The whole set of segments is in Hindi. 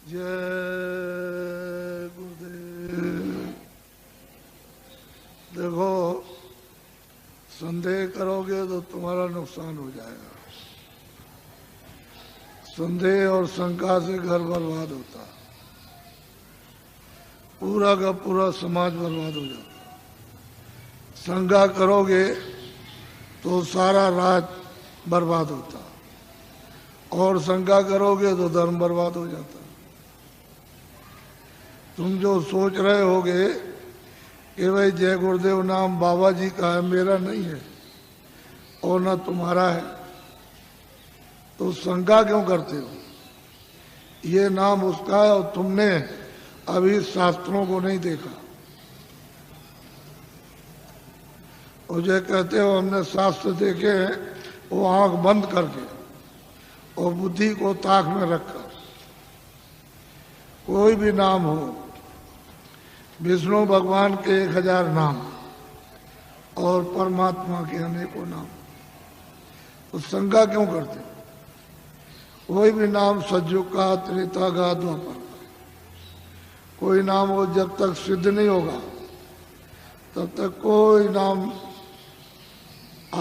जय गुरुदेव। देखो, संदेह करोगे तो तुम्हारा नुकसान हो जाएगा। संदेह और शंका से घर बर्बाद होता, पूरा का पूरा समाज बर्बाद हो जाता। शंका करोगे तो सारा राज बर्बाद होता, और शंका करोगे तो धर्म बर्बाद हो जाता। तुम जो सोच रहे होगे कि भाई जय गुरुदेव नाम बाबा जी का है, मेरा नहीं है और न तुम्हारा है, तो शंका क्यों करते हो? ये नाम उसका है और तुमने अभी शास्त्रों को नहीं देखा। और जो कहते हो हमने शास्त्र देखे हैं, वो आंख बंद करके और बुद्धि को ताक में रखकर। कोई भी नाम हो, विष्णु भगवान के 1000 नाम और परमात्मा के अनेकों नाम, तो शंका क्यों करते? कोई भी नाम सतयुग का, त्रेता का, द्वापर का, कोई नाम हो जब तक सिद्ध नहीं होगा तब तक कोई नाम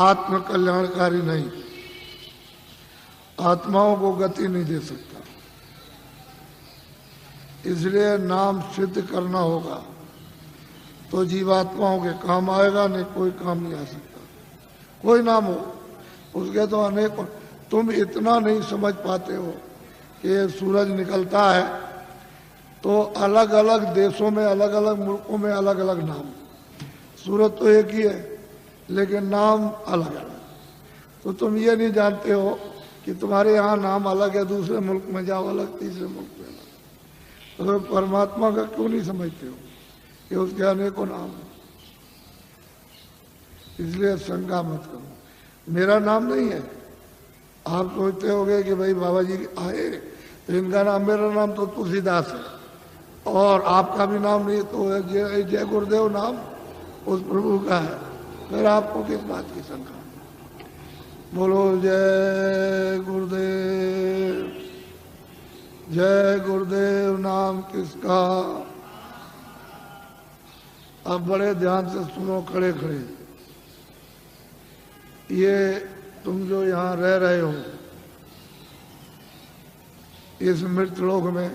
आत्म कल्याणकारी नहीं, आत्माओं को गति नहीं दे सकता। इसलिए नाम सिद्ध करना होगा तो जीवात्माओं के काम आएगा, नहीं कोई काम नहीं आ सकता। कोई नाम हो, उसके तो अनेक। तुम इतना नहीं समझ पाते हो कि सूरज निकलता है तो अलग अलग देशों में, अलग अलग मुल्कों में अलग अलग नाम। सूरज तो एक ही है लेकिन नाम अलग अलग। तो तुम ये नहीं जानते हो कि तुम्हारे यहाँ नाम अलग है, दूसरे मुल्क में जाओ अलग, तीसरे मुल्क में अलग। तो परमात्मा का क्यों नहीं समझते हो कि उसके अनेकों नाम है? इसलिए शंका मत करो। मेरा नाम नहीं है। आप सोचते होगे कि भाई बाबा जी आए तो इनका नाम, मेरा नाम तो तुलसीदास है और आपका भी नाम नहीं, तो जय गुरुदेव नाम उस प्रभु का है, फिर आपको किस बात की शंका? बोलो जय गुरुदेव। जय गुरुदेव नाम किसका? अब बड़े ध्यान से सुनो, खड़े खड़े। ये तुम जो यहाँ रह रहे हो इस मृतलोक में,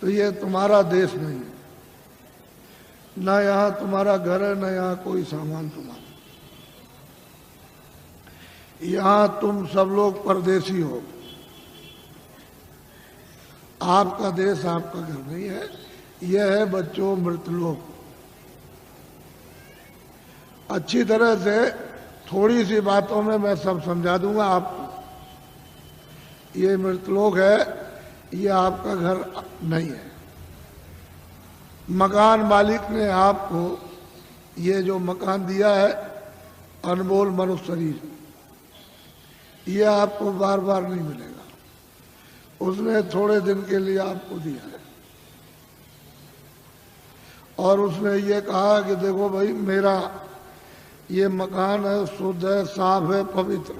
तो ये तुम्हारा देश नहीं है। ना यहाँ तुम्हारा घर है, ना यहाँ कोई सामान तुम्हारा। यहाँ तुम सब लोग परदेसी हो। आपका देश, आपका घर नहीं है। यह है बच्चों मृतलोक। अच्छी तरह से थोड़ी सी बातों में मैं सब समझा दूंगा आपको। ये मृतलोक है, ये आपका घर नहीं है। मकान मालिक ने आपको ये जो मकान दिया है, अनमोल मनुष्य शरीर, ये आपको बार बार नहीं मिलेगा। उसने थोड़े दिन के लिए आपको दिया है और उसने ये कहा कि देखो भाई, मेरा ये मकान है, शुद्ध है, साफ है, पवित्र,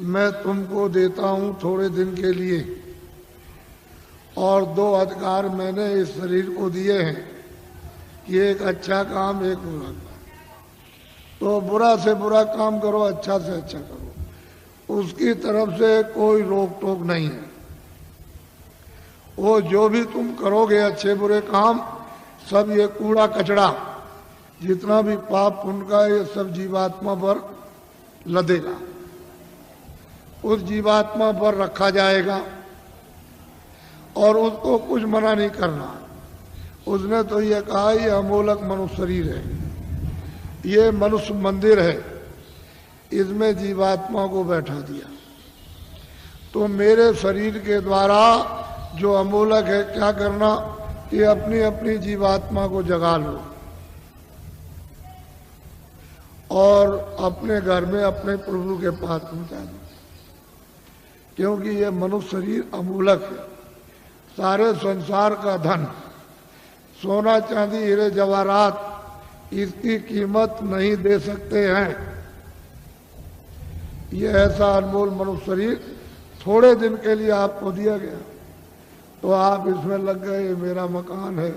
मैं तुमको देता हूं थोड़े दिन के लिए। और 2 अधिकार मैंने इस शरीर को दिए हैं कि एक अच्छा काम, एक बुरा काम। तो बुरा से बुरा काम करो, अच्छा से अच्छा करो। उसकी तरफ से कोई रोक टोक नहीं है। वो जो भी तुम करोगे अच्छे बुरे काम, सब ये कूड़ा कचड़ा, जितना भी पाप पुण्य का, ये सब जीवात्मा पर लदेगा, उस जीवात्मा पर रखा जाएगा और उसको कुछ मना नहीं करना। उसने तो ये कहा ये अमोलक मनुष्य शरीर है, ये मनुष्य मंदिर है, इसमें जीवात्मा को बैठा दिया। तो मेरे शरीर के द्वारा जो अमोलक है, क्या करना कि अपनी अपनी जीवात्मा को जगा लो और अपने घर में अपने प्रभु के पास पहुंचा दो। क्योंकि ये मनुष्य शरीर अमूलक है। सारे संसार का धन, सोना चांदी हीरे जवाहरात, इसकी कीमत नहीं दे सकते हैं। ये ऐसा अनमोल मनुष्य शरीर थोड़े दिन के लिए आपको दिया गया तो आप इसमें लग गए, ये मेरा मकान है,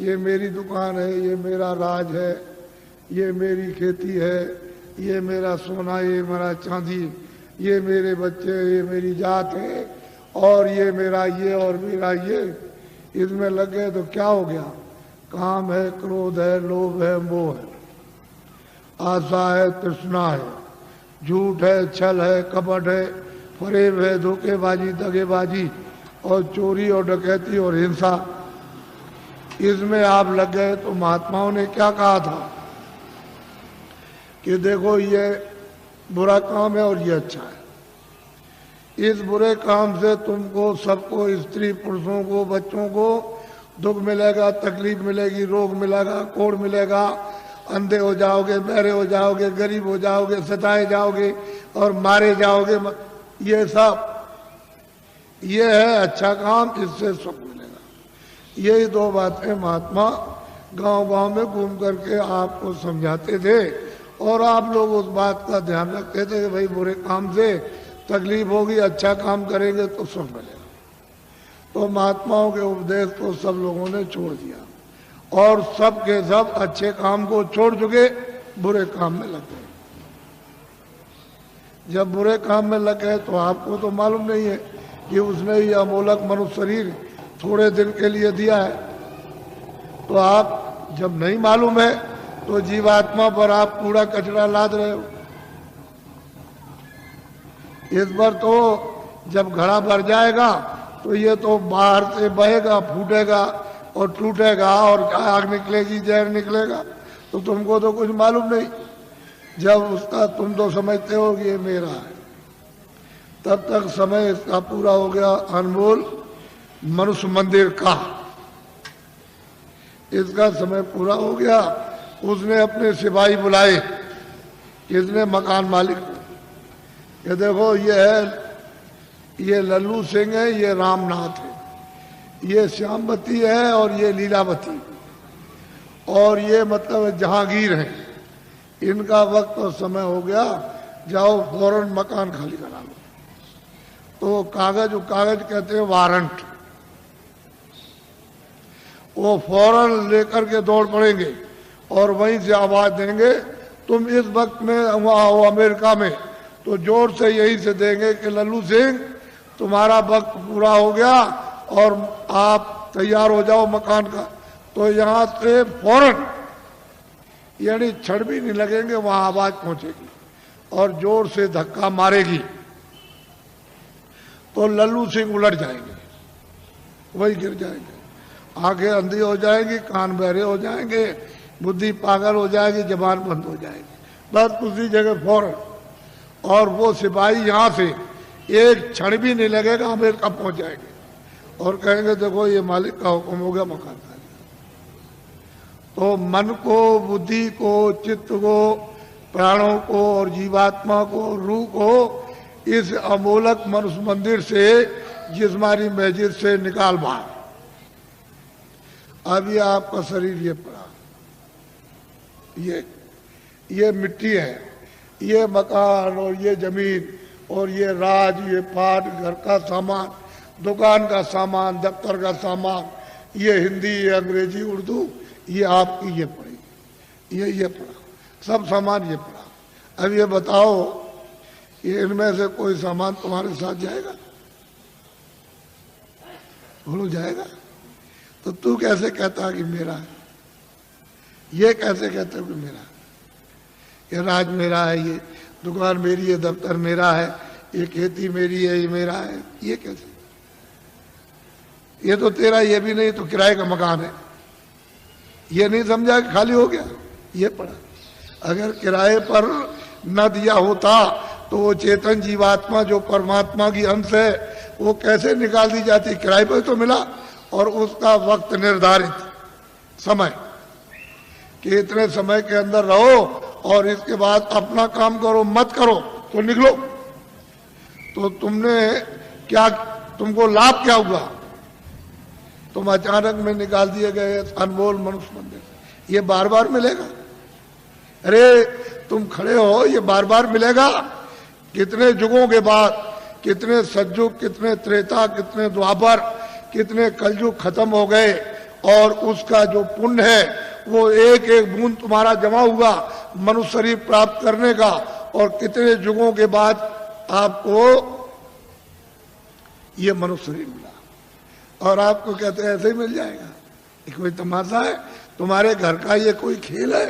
ये मेरी दुकान है, ये मेरा राज है, ये मेरी खेती है, ये मेरा सोना, ये मेरा चांदी, ये मेरे बच्चे, ये मेरी जात है, और ये मेरा ये और मेरा ये, इसमें लग गए तो क्या हो गया? काम है, क्रोध है, लोभ है, मोह है, आशा है, तृष्णा है, झूठ है, छल है, कपट है, फरेब है, धोखेबाजी, दगेबाजी और चोरी और डकैती और हिंसा, इसमें आप लग गए। तो महात्माओं ने क्या कहा था कि देखो ये बुरा काम है और ये अच्छा है। इस बुरे काम से तुमको सबको, स्त्री पुरुषों को, बच्चों को दुख मिलेगा, तकलीफ मिलेगी, रोग मिलेगा, कोढ़ मिलेगा, अंधे हो जाओगे, बहरे हो जाओगे, गरीब हो जाओगे, सताए जाओगे और मारे जाओगे। ये सब ये है अच्छा काम, इससे सुख मिलेगा। यही दो बातें महात्मा गांव-गांव में घूम करके आपको समझाते थे और आप लोग उस बात का ध्यान रखते थे कि भाई बुरे काम से तकलीफ होगी, अच्छा काम करेंगे तो सुख मिलेगा। तो महात्माओं के उपदेश को सब लोगों ने छोड़ दिया और सब के सब अच्छे काम को छोड़ चुके, बुरे काम में लग गए। जब बुरे काम में लग गए तो आपको तो मालूम नहीं है कि उसने ये अमोलक मनुष्य शरीर थोड़े दिन के लिए दिया है। तो आप जब नहीं मालूम है तो जीवात्मा पर आप कूड़ा कचरा लाद रहे हो। इस बार तो जब घड़ा भर जाएगा तो ये तो बाहर से बहेगा, फूटेगा और टूटेगा और आग निकलेगी, जहर निकलेगा, तो तुमको तो कुछ मालूम नहीं। जब उसका तुम तो समझते हो कि ये मेरा है, तब तक समय इसका पूरा हो गया। अनमोल मनुष्य मंदिर का इसका समय पूरा हो गया। उसने अपने सिपाही बुलाए, किसने? मकान मालिक को। ये देखो ये है, ये लल्लू सिंह है, ये रामनाथ है, ये श्यामवती है और ये लीलावती और ये मतलब जहांगीर है। इनका वक्त और समय हो गया, जाओ फौरन मकान खाली करा लो। तो कागज कहते हैं वारंट, वो फौरन लेकर के दौड़ पड़ेंगे और वहीं से आवाज देंगे। तुम इस वक्त में वहां हो अमेरिका में तो जोर से यही से देंगे कि लल्लू सिंह तुम्हारा वक्त पूरा हो गया और आप तैयार हो जाओ मकान का। तो यहाँ से फौरन, यानी क्षण भी नहीं लगेंगे, वहां आवाज पहुंचेगी और जोर से धक्का मारेगी तो लल्लू सिंह उलट जाएंगे, वही गिर जाएंगे, आंखें अंधी हो जाएंगी, कान बहरे हो जाएंगे, बुद्धि पागल हो जाएगी, जबान बंद हो जाएगी, बस उसी जगह फौरन। और वो सिपाही यहाँ से एक क्षण भी नहीं लगेगा, अमेरिका पहुंच जाएंगे और कहेंगे देखो ये मालिक का हुक्म हो गया, मकान खाली। तो मन को, बुद्धि को, चित्त को, प्राणों को और जीवात्मा को, रूह को इस अमोलक मनुष्य मंदिर से, जिस्मानी मस्जिद से निकाल बाहर। अब ये आपका शरीर ये पड़ा, ये मिट्टी है, ये मकान और ये जमीन और ये राज, ये पाट, घर का सामान, दुकान का सामान, दफ्तर का सामान, ये हिंदी, ये अंग्रेजी, उर्दू, ये आपकी ये पड़ी, ये पड़ा, सब सामान ये पड़ा। अब ये बताओ, ये इनमें से कोई सामान तुम्हारे साथ जाएगा? बोलो जाएगा? तो तू कैसे कहता कि मेरा है? ये कैसे कहते हो कि मेरा है? ये राज मेरा है, ये दुकान मेरी है, दफ्तर मेरा है, ये खेती मेरी है, ये मेरा है, ये कैसे? ये तो तेरा ये भी नहीं तो किराए का मकान है, ये नहीं समझा कि खाली हो गया, ये पड़ा। अगर किराए पर न दिया होता तो वो चेतन जीवात्मा जो परमात्मा की अंश है वो कैसे निकाल दी जाती? किराए पर तो मिला और उसका वक्त निर्धारित समय कि इतने समय के अंदर रहो और इसके बाद अपना काम करो, मत करो तो निकलो। तो तुमने क्या, तुमको लाभ क्या हुआ? तुम अचानक में निकाल दिए गए अनमोल मनुष्य मंदिर, ये बार बार मिलेगा? अरे तुम खड़े हो, ये बार बार मिलेगा? कितने युगों के बाद कितने सतयुग, कितने त्रेता, कितने द्वापर, कितने कलयुग खत्म हो गए और उसका जो पुण्य है वो एक एक बूंद तुम्हारा जमा हुआ मनुष्य शरीर प्राप्त करने का, और कितने युगों के बाद आपको ये मनुष्य शरीर मिला और आपको कहते हैं ऐसे ही मिल जाएगा। ये कोई तमाशा है? तुम्हारे घर का ये कोई खेल है?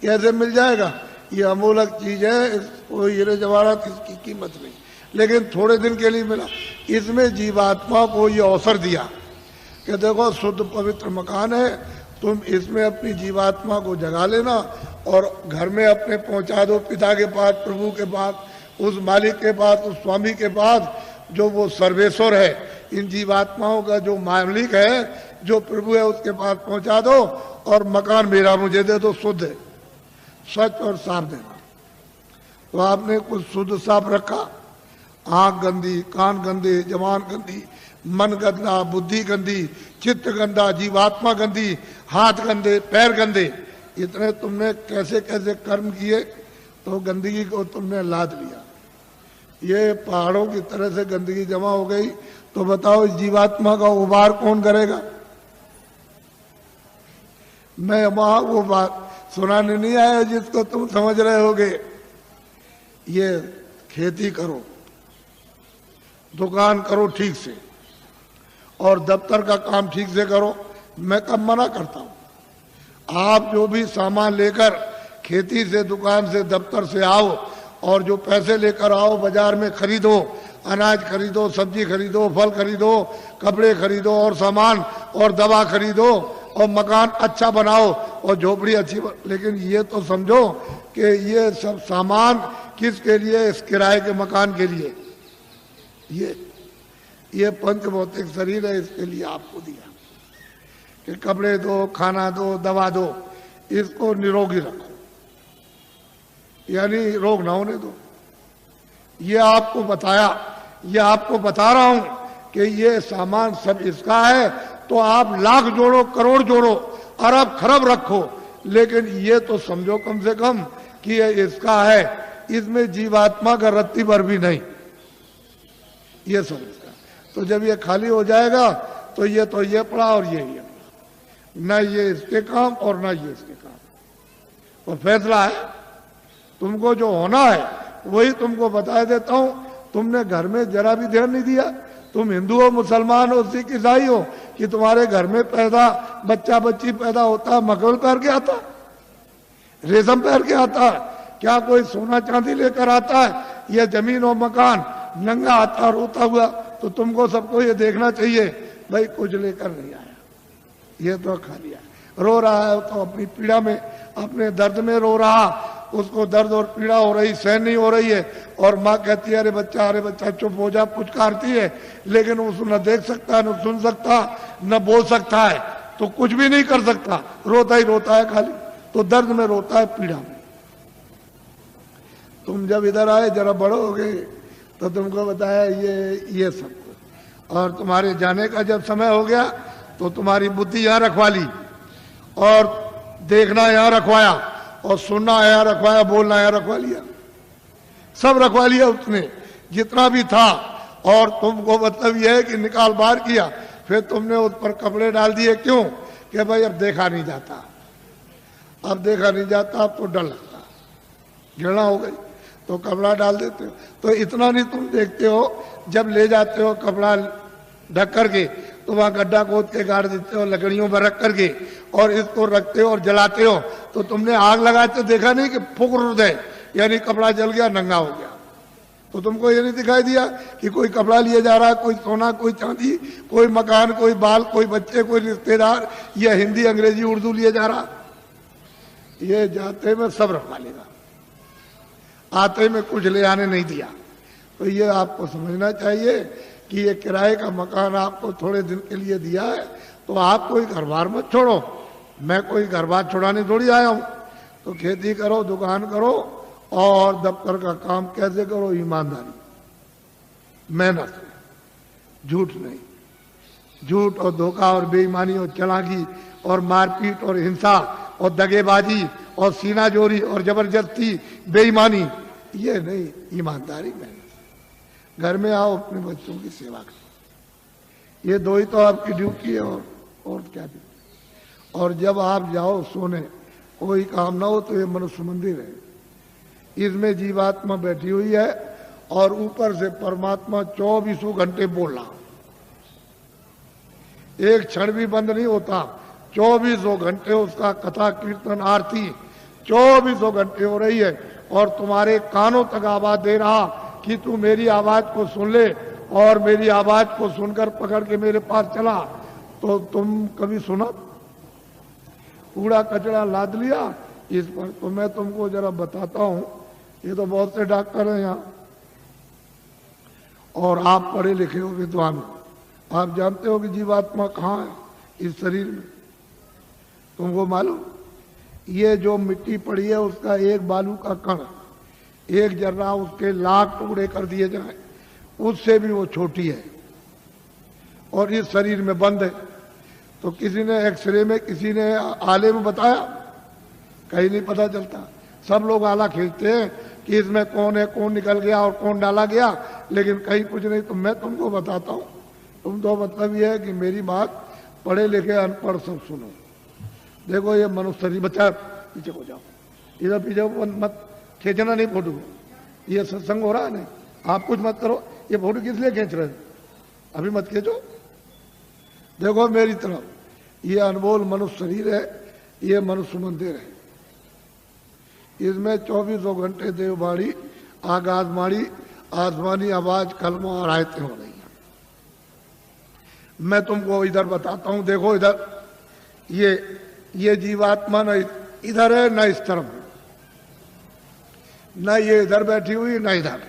कैसे मिल जाएगा? ये अमूलक चीज है, कोई हीरे जवाहरात इसकी कीमत नहीं, लेकिन थोड़े दिन के लिए मिला। इसमें जीवात्मा को ये अवसर दिया कि देखो शुद्ध पवित्र मकान है, तुम इसमें अपनी जीवात्मा को जगा लेना और घर में अपने पहुंचा दो पिता के पास, प्रभु के पास, उस मालिक के पास, उस स्वामी के पास जो वो सर्वेश्वर है, इन जीवात्माओं का जो मालिक है, जो प्रभु है, उसके पास पहुंचा दो और मकान मेरा मुझे दे दो, शुद्ध है, स्वच्छ और साफ देना। तो आपने कुछ शुद्ध साफ रखा, आंख गंदी, कान गंदे, जबान गंदी, मन गंदा, बुद्धि गंदी, चित्त गंदा, जीवात्मा गंदी, हाथ गंदे, पैर गंदे, इतने तुमने कैसे कैसे कर्म किए तो गंदगी को तुमने लाद लिया। ये पहाड़ों की तरह से गंदगी जमा हो गई, तो बताओ इस जीवात्मा का उबार कौन करेगा? मैं वहां वो बात सुनाने नहीं आया जिसको तुम समझ रहे होगे। ये खेती करो, दुकान करो ठीक से, और दफ्तर का काम ठीक से करो। मैं कब मना करता हूं? आप जो भी सामान लेकर खेती से, दुकान से, दफ्तर से आओ और जो पैसे लेकर आओ, बाजार में खरीदो, अनाज खरीदो, सब्जी खरीदो, फल खरीदो, कपड़े खरीदो और सामान और दवा खरीदो और मकान अच्छा बनाओ और झोपड़ी अच्छी लेकिन ये तो समझो कि ये सब सामान किसके लिए? इस किराए के मकान के लिए। ये पंच भौतिक शरीर है, इसके लिए आपको दिया कि कपड़े दो, खाना दो, दवा दो, इसको निरोगी रखो, यानी रोग ना होने दो। ये आपको बताया, ये आपको बता रहा हूं कि ये सामान सब इसका है, तो आप लाख जोड़ो, करोड़ जोड़ो, अरब खरब रखो, लेकिन ये तो समझो कम से कम कि ये इसका है, इसमें जीवात्मा का रत्ती भर भी नहीं, ये समझ। तो जब ये खाली हो जाएगा तो ये पड़ा और ये पड़ा, न ये इसके काम और न ये इसके काम। तो फैसला है, तुमको जो होना है वही तुमको बता देता हूं। तुमने घर में जरा भी ध्यान नहीं दिया। तुम हिंदू हो, मुसलमान हो, सिख, ईसाई हो, कि तुम्हारे घर में बच्चा बच्ची पैदा होता है मखमल पहन के आता, रेशम पहन के आता है? क्या कोई सोना चांदी लेकर आता है? यह जमीन और मकान नंगा आता और रोता हुआ? तो तुमको सबको ये देखना चाहिए भाई कुछ लेकर नहीं आया, ये तो खा लिया। रो रहा है तो अपनी पीड़ा में, अपने दर्द में रो रहा, उसको दर्द और पीड़ा हो रही, सहन नहीं हो रही है, और माँ कहती है अरे बच्चा चुप हो जा, पुचकारती है, लेकिन उसको न देख सकता, न सुन सकता, न बोल सकता है, तो कुछ भी नहीं कर सकता, रोता ही रोता है खाली। तो दर्द में रोता है, पीड़ा में। तुम जब इधर आए, जरा बड़े हो गए, तो तुमको बताया ये सब, और तुम्हारे जाने का जब समय हो गया तो तुम्हारी बुद्धि यहाँ रखवा ली, और देखना यहाँ रखवाया, और सुनना यहाँ रखवाया, बोलना यहाँ रखवा लिया, सब रखवा लिया उसने जितना भी था। और तुमको मतलब यह है कि निकाल बाहर किया, फिर तुमने उस पर कपड़े डाल दिए। क्यों? कि भाई अब देखा नहीं जाता, अब देखा नहीं जाता, अब तो डर लगता, घृणा हो गई, तो कपड़ा डाल देते हो। तो इतना नहीं तुम देखते हो, जब ले जाते हो कपड़ा ढक करके, तो वहां गड्ढा खोद के गाड़ देते हो, लकड़ियों पर रख करके, और इसको रखते हो और जलाते हो। तो तुमने आग लगाते देखा नहीं कि फूक दे, यानी कपड़ा जल गया, नंगा हो गया। तो तुमको ये नहीं दिखाई दिया कि कोई कपड़ा लिए जा रहा है, कोई सोना, कोई चांदी, कोई मकान, कोई बाल, कोई बच्चे, कोई रिश्तेदार, या हिंदी, अंग्रेजी, उर्दू लिए जा रहा? ये जाते में सब रखवा लेगा, आते में कुछ ले आने नहीं दिया। तो ये आपको समझना चाहिए कि ये किराए का मकान आपको थोड़े दिन के लिए दिया है, तो आप कोई घर बार मत छोड़ो। मैं कोई घर बार छुड़ाने थोड़ी आया हूं। तो खेती करो, दुकान करो, और दफ्तर का काम कैसे करो? ईमानदारी, मेहनत, झूठ नहीं। झूठ और धोखा और बेईमानी और चालाकी और मारपीट और हिंसा और दगेबाजी और सीनाजोरी और जबरदस्ती, बेईमानी, ये नहीं। ईमानदारी, मेहनत, घर में आओ, अपने बच्चों की सेवा करो। ये दो ही तो आपकी ड्यूटी है, और क्या ड्यूटी। और जब आप जाओ सोने, कोई काम ना हो, तो ये मनुष्य मंदिर है, इसमें जीवात्मा बैठी हुई है और ऊपर से परमात्मा 24 घंटे बोल रहा, एक क्षण भी बंद नहीं होता। 24 घंटे उसका कथा कीर्तन आरती 24 घंटे हो रही है, और तुम्हारे कानों तक आवाज दे रहा कि तू मेरी आवाज को सुन ले, और मेरी आवाज को सुनकर पकड़ के मेरे पास चला। तो तुम कभी सुना? कूड़ा कचरा लाद लिया इस पर। तो मैं तुमको जरा बताता हूं, ये तो बहुत से डॉक्टर हैं यहाँ, और आप पढ़े लिखे हो, विद्वान, आप जानते हो कि जीवात्मा कहाँ है इस शरीर में? तुमको मालूम? ये जो मिट्टी पड़ी है उसका एक बालू का कण, एक जर्रा उसके लाख टुकड़े कर दिए जाए, उससे भी वो छोटी है, और इस शरीर में बंद है। तो किसी ने एक्सरे में, किसी ने आले में बताया? कहीं नहीं पता चलता। सब लोग आला खींचते हैं कि इसमें कौन है, कौन निकल गया और कौन डाला गया, लेकिन कहीं कुछ नहीं। तो मैं तुमको बताता हूँ, तुम तो मतलब ये है कि मेरी बात पढ़े लिखे अनपढ़ सब सुनो। देखो ये मनुष्य शरीर, बच्चा पीछे हो जाओ, इधर पीछे मत खींचना नहीं फोटो को, ये सत्संग हो रहा है नहीं, आप कुछ मत करो। ये फोटो किस लिए खींच रहे हो? अभी मत खींचो। देखो मेरी तरफ, ये अनमोल मनुष्य शरीर है, ये मनुष्य मंदिर है, इसमें 24 घंटे देववाणी, आकाशवाणी, आसमानी आवाज, कलमा और आयतें हो रही हैं। मैं तुमको इधर बताता हूं, देखो इधर, ये जीवात्मा न इधर है न इस तरफ है, न ये इधर बैठी हुई न इधर,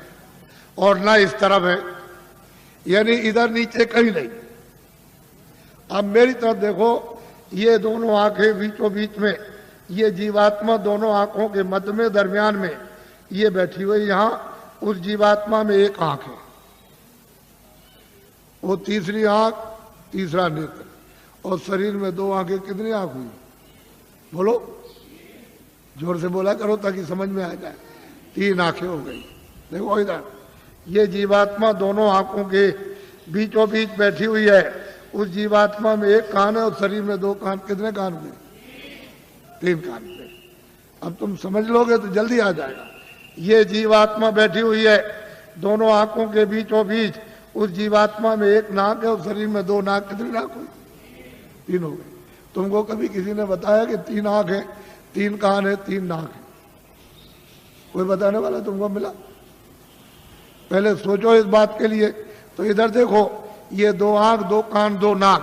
और न इस तरफ है, यानी इधर नीचे कहीं नहीं। अब मेरी तरफ देखो, ये दोनों आंखें बीचों बीच में, ये जीवात्मा दोनों आंखों के मध्य में, दरमियान में ये बैठी हुई। यहां उस जीवात्मा में एक आंख है, वो तीसरी आंख, तीसरा नेत्र, और शरीर में दो आंखें। कितनी आंख हुई? बोलो, जोर से बोला करो ताकि समझ में आ जाए। 3 आंखें हो गई। देखो इधर, ये जीवात्मा दोनों आंखों के बीचों बीच बैठी हुई है। उस जीवात्मा में एक कान है और शरीर में 2 कान। कितने कान हुए? 3 कान पे। अब तुम समझ लोगे तो जल्दी आ जाएगा। ये जीवात्मा बैठी हुई है दोनों आंखों के बीचों बीच। उस जीवात्मा में एक नाक है और शरीर में 2 नाक। कितनी नाक हुई? 3 हो गई। तुमको कभी किसी ने बताया कि 3 आंख है, 3 कान है, 3 नाक है? कोई बताने वाला तुमको मिला? पहले सोचो इस बात के लिए। तो इधर देखो, ये 2 आंख, 2 कान, 2 नाक,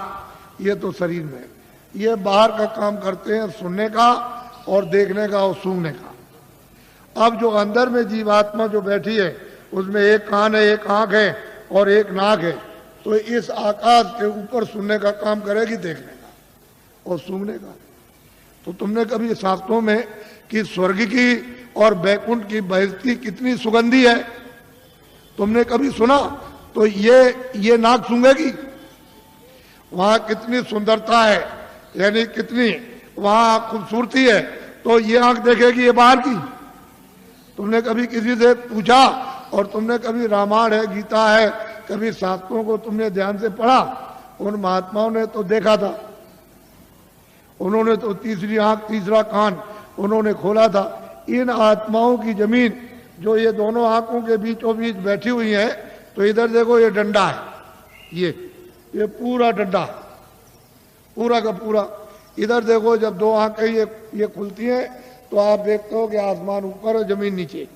ये तो शरीर में। ये बाहर का काम करते हैं, सुनने का और देखने का और सूंघने का। अब जो अंदर में जीवात्मा जो बैठी है, उसमें एक कान है, एक आंख है और एक नाक है। तो इस आकाश के ऊपर सुनने का काम करेगी, देखने का और सूंघने का। तो तुमने कभी शास्त्रों में कि स्वर्ग की और बैकुंठ की बहती कितनी सुगंधी है, तुमने कभी सुना? तो ये नाक सूंघेगी, वहां कितनी सुंदरता है, यानी कितनी वहां खूबसूरती है, तो ये आंख देखेगी ये बाहर की। तुमने कभी किसी से पूछा? और तुमने कभी रामायण है, गीता है, कभी शास्त्रों को तुमने ध्यान से पढ़ा? उन महात्माओं ने तो देखा था, उन्होंने तो तीसरी आंख, तीसरा कान उन्होंने खोला था। इन आत्माओं की जमीन जो ये दोनों आंखों के बीचों बीच बैठी हुई है, तो इधर देखो ये डंडा है, ये पूरा डंडा, पूरा का पूरा। इधर देखो, जब 2 आंखें ये खुलती हैं तो आप देखते हो कि आसमान ऊपर और जमीन नीचे।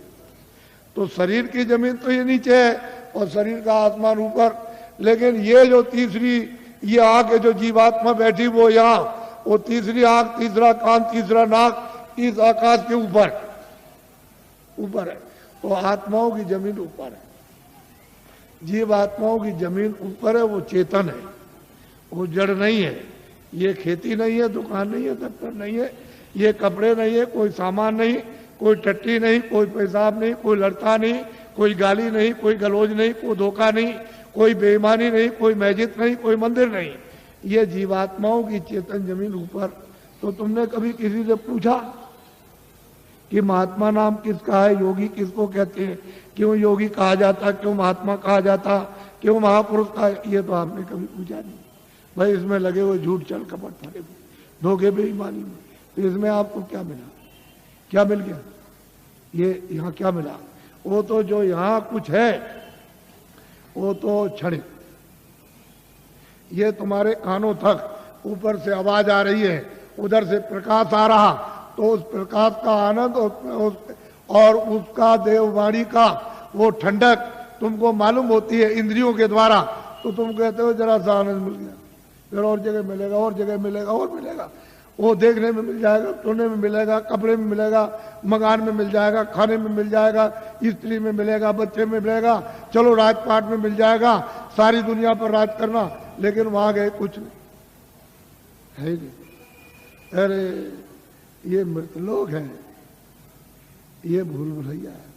तो शरीर की जमीन तो ये नीचे है और शरीर का आसमान ऊपर। लेकिन ये जो तीसरी ये आंख है जो जीवात्मा बैठी, वो यहाँ, वो तीसरी आंख, तीसरा कान, तीसरा नाक इस आकाश के ऊपर है। तो आत्माओं की जमीन ऊपर है, जीवात्माओं की जमीन ऊपर है। वो चेतन है, वो जड़ नहीं है। ये खेती नहीं है, दुकान नहीं है, दफ्तर नहीं है, ये कपड़े नहीं है, कोई सामान नहीं, कोई टट्टी नहीं, कोई पेशाब नहीं, कोई लड़का नहीं, कोई गाली नहीं, कोई गलोज नहीं, कोई धोखा नहीं, कोई बेईमानी नहीं, कोई मस्जिद नहीं, कोई मंदिर नहीं। ये जीवात्माओं की चेतन जमीन ऊपर। तो तुमने कभी किसी से पूछा कि महात्मा नाम किसका है, योगी किसको कहते हैं, क्यों योगी कहा जाता, क्यों महात्मा कहा जाता, क्यों महापुरुष कहा, ये तो आपने कभी पूछा नहीं। भाई इसमें लगे हुए झूठ चल कपट फरे हुए धोखे बेईमानी में, तो इसमें आपको क्या मिला, क्या मिल गया, ये यहाँ क्या मिला? वो तो जो यहाँ कुछ है वो तो क्षणिक, ये तुम्हारे कानों तक ऊपर से आवाज आ रही है, उधर से प्रकाश आ रहा, तो उस प्रकाश का आनंद और उसका देववाणी का वो ठंडक तुमको मालूम होती है इंद्रियों के द्वारा, तो तुम कहते हो जरा सा आनंद मिल गया, फिर और जगह मिलेगा, और जगह मिलेगा, और मिलेगा, वो देखने में मिल जाएगा, सुनने में मिलेगा, कपड़े में मिलेगा, मकान में मिल जाएगा, खाने में मिल जाएगा, स्त्री में मिलेगा, बच्चे में मिलेगा, चलो राजपाट में मिल जाएगा, सारी दुनिया पर राज करना, लेकिन वहां गए कुछ नहीं है नहीं। अरे ये मृत लोग हैं, ये भूल भुलैया है,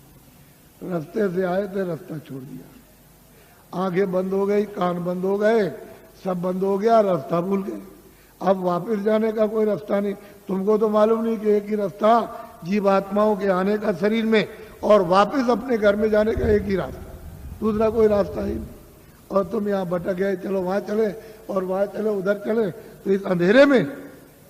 रास्ते से आए थे रास्ता छोड़ दिया, आंखें बंद हो गई, कान बंद हो गए, सब बंद हो गया, रास्ता भूल गए, अब वापस जाने का कोई रास्ता नहीं। तुमको तो मालूम नहीं कि एक ही रास्ता जीवात्माओं के आने का शरीर में और वापस अपने घर में जाने का एक ही रास्ता, दूसरा कोई रास्ता ही नहीं। और तुम यहाँ भटक गए, चलो वहां चले और वहां चले, उधर चले, तो इस अंधेरे में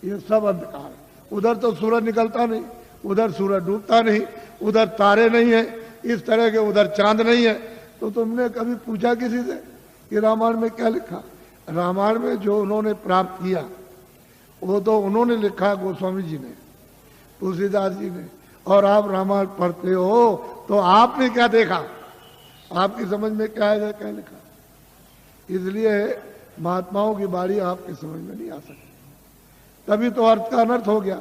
ये सब अंधकार है। उधर तो सूरज निकलता नहीं, उधर सूरज डूबता नहीं, उधर तारे नहीं है, इस तरह के उधर चांद नहीं है। तो तुमने कभी पूछा किसी से कि रामायण में क्या लिखा? रामायण में जो उन्होंने प्राप्त किया वो तो उन्होंने लिखा, गोस्वामी जी ने, तुलसीदास जी ने, और आप रामायण पढ़ते हो तो आपने क्या देखा, आपकी समझ में क्या है, क्या लिखा? इसलिए महात्माओं की बारी आपकी समझ में नहीं आ सकती। तभी तो अर्थ का अनर्थ हो गया,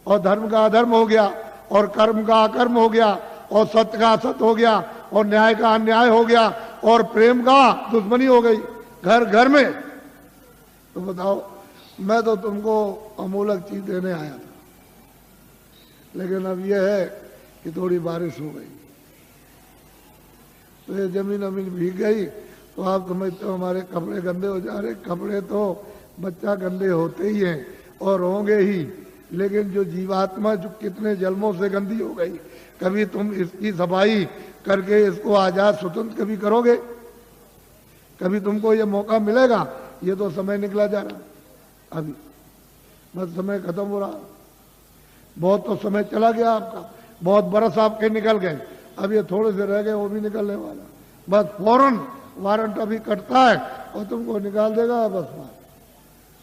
और धर्म का अधर्म हो गया, और कर्म का अकर्म हो गया, और सत्य का असत्य हो गया, और न्याय का अन्याय हो गया, और प्रेम का दुश्मनी हो गई घर घर में। तो बताओ, मैं तो तुमको अमूलक चीज देने आया था, लेकिन अब यह है कि थोड़ी बारिश हो गई तो ये जमीन अमीन भीग गई, तो आप समझते हो हमारे कपड़े गंदे हो जा रहे। कपड़े तो बच्चा गंदे होते ही हैं और होंगे ही, लेकिन जो जीवात्मा जो कितने जन्मों से गंदी हो गई, कभी तुम इसकी सफाई करके इसको आजाद स्वतंत्र कभी करोगे? कभी तुमको ये मौका मिलेगा? ये तो समय निकला जा रहा, अभी बस समय खत्म हो रहा, बहुत तो समय चला गया आपका, बहुत बरस आपके निकल गए, अब ये थोड़े से रह गए, वो भी निकलने वाला, बस फौरन वारंट अभी कटता है और तुमको निकाल देगा। बस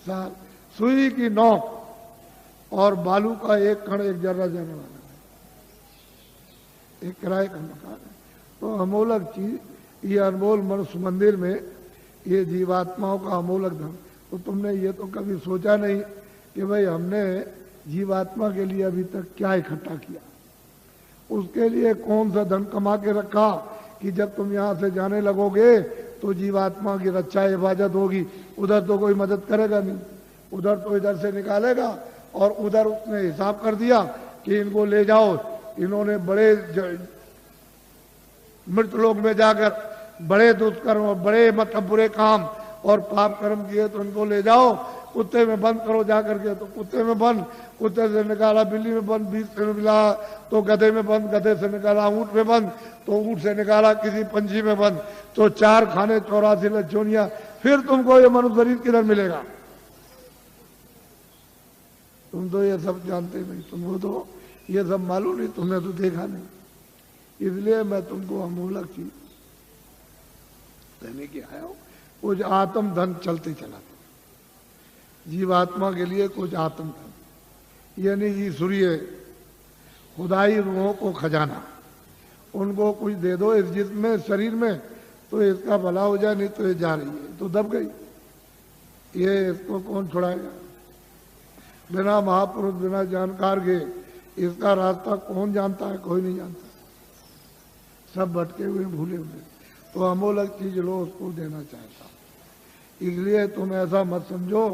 साल सुई की नोक और बालू का एक कण एक जर्रा जाने वाला है, एक किराए का मकान है। तो अमूलक चीज, ये अनमोल मनुष्य मंदिर में ये जीवात्माओं का अमूलक धन, तो तुमने ये तो कभी सोचा नहीं कि भाई हमने जीवात्मा के लिए अभी तक क्या इकट्ठा किया, उसके लिए कौन सा धन कमा के रखा कि जब तुम यहाँ से जाने लगोगे तो जीवात्मा की रक्षा हिफाजत होगी। उधर तो कोई मदद करेगा नहीं, उधर तो इधर से निकालेगा, और उधर उसने हिसाब कर दिया कि इनको ले जाओ, इन्होंने बड़े मृत लोक में जाकर बड़े दुष्कर्म और बड़े मतलब बुरे काम और पाप कर्म किए, तो इनको ले जाओ, कुत्ते में बंद करो जाकर के, तो कुत्ते में बंद, कुत्ते से निकाला बिल्ली में बंद, बीच से मिला तो गधे में बंद, गधे से निकाला ऊंट में बंद, तो ऊंट से निकाला किसी पंछी में बंद, तो 4 खाने 84 लज्जोनिया, फिर तुमको ये मनुष्य शरीर किधर मिलेगा? तुम तो ये सब जानते नहीं, तुमको तो ये सब मालूम नहीं, तुमने तो देखा नहीं। इसलिए मैं तुमको अमूलक चीज देने के आया हूं, कुछ आत्म धन चलते चला, जीवात्मा के लिए कुछ आत्म धन, यानी ईश्वरीय खुदाई रूहों को खजाना, उनको कुछ दे दो इस जिस्म में, शरीर में, तो इसका भला हो जाए, नहीं तो ये जा रही है तो दब गई, ये इसको कौन छुड़ाएगा? बिना महापुरुष, बिना जानकार के इसका रास्ता कौन जानता है? कोई नहीं जानता, सब भटके हुए भूले हुए। तो अमूलक चीज लो, उसको देना चाहता। इसलिए तुम ऐसा मत समझो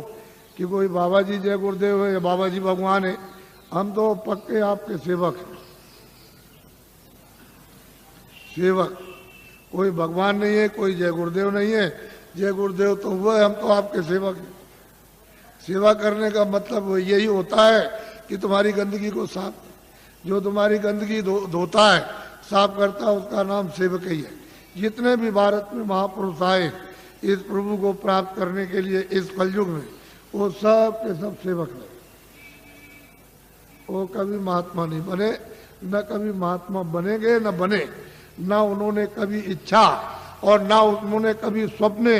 कि कोई बाबा जी जय गुरुदेव है या बाबा जी भगवान है, हम तो पक्के आपके सेवक हैं, सेवक, कोई भगवान नहीं है, कोई जय गुरुदेव नहीं है। जय गुरुदेव तो हुआ है, हम तो आपके सेवक हैं। सेवा करने का मतलब यही होता है कि तुम्हारी गंदगी को साफ, जो तुम्हारी गंदगी धोता है, साफ करता है, उसका नाम सेवक ही है। जितने भी भारत में महापुरुष आए इस प्रभु को प्राप्त करने के लिए इस कलयुग में, वो सब के सब सेवक है। वो कभी महात्मा नहीं बने, न कभी महात्मा बनेंगे, न बने, न उन्होंने कभी इच्छा और न उन्होंने कभी स्वप्ने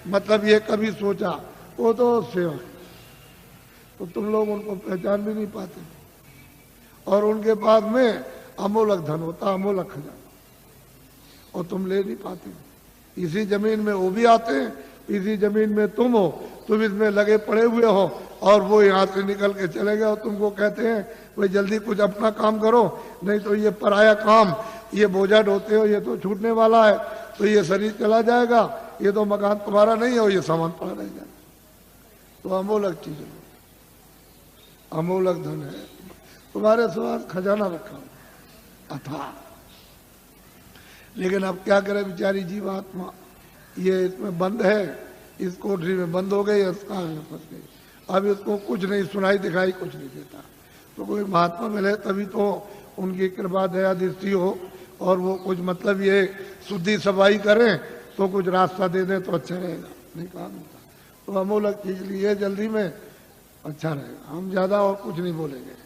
मतलब ये कभी सोचा। वो तो सेवक। तो तुम लोग उनको पहचान भी नहीं पाते, और उनके पास में अमोलक धन होता, अमोलक खजाना, और तुम ले नहीं पाते। इसी जमीन में वो भी आते हैं, इसी जमीन में तुम हो, तुम इसमें लगे पड़े हुए हो, और वो यहाँ से निकल के चले गए, और तुमको कहते हैं भाई जल्दी कुछ अपना काम करो, नहीं तो ये पराया काम, ये बोझा ढोते हो, ये तो छूटने वाला है, तो ये शरीर चला जाएगा, ये तो मकान तुम्हारा नहीं है, ये सामान पड़ा रह जाएगा। तो अमोलक चीज है, अमोलक धन है, तुम्हारे साथ खजाना रखा अथा। लेकिन अब क्या करे बेचारी जीवात्मा, ये इसमें बंद है, इस कोठरी में बंद हो गई, इसका फंस गई। अब इसको कुछ नहीं सुनाई दिखाई, कुछ नहीं देता। तो कोई महात्मा मिले तभी तो उनकी कृपा दया दृष्टि हो, और वो कुछ मतलब ये शुद्धि सफाई करें तो कुछ रास्ता दे दें तो अच्छा रहेगा, नहीं काम होता। तो अमोलक चीज लिए जल्दी में, अच्छा रहेगा। हम ज्यादा और कुछ नहीं बोलेंगे।